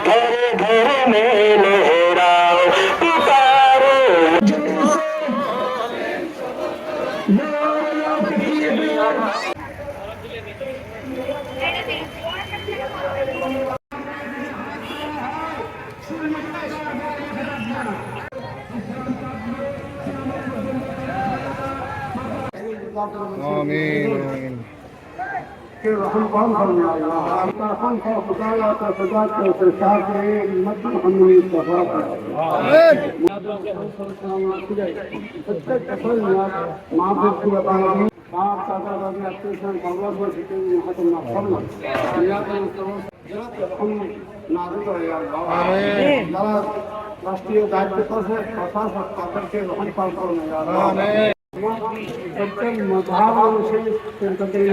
ঘরে ঘরে মেলে রাও পুকারো آمين رحم قوم فرمي الله أنت خن خوف ضالة فجاك وترشاك مدن حمني الصفاق آمين ما في بطانه ما تعتقد أن أستيشان الله وشكين حتى ما قبل إياك نستغفر رحم نازل يا الله آمين রাষ্ট্রীয় দায়িত্ব আছে প্রশাসক তাদেরকে রহম পাল করুন ইয়া আল্লাহ আমিন সত্যের মধার মানুষের চিন্তা করি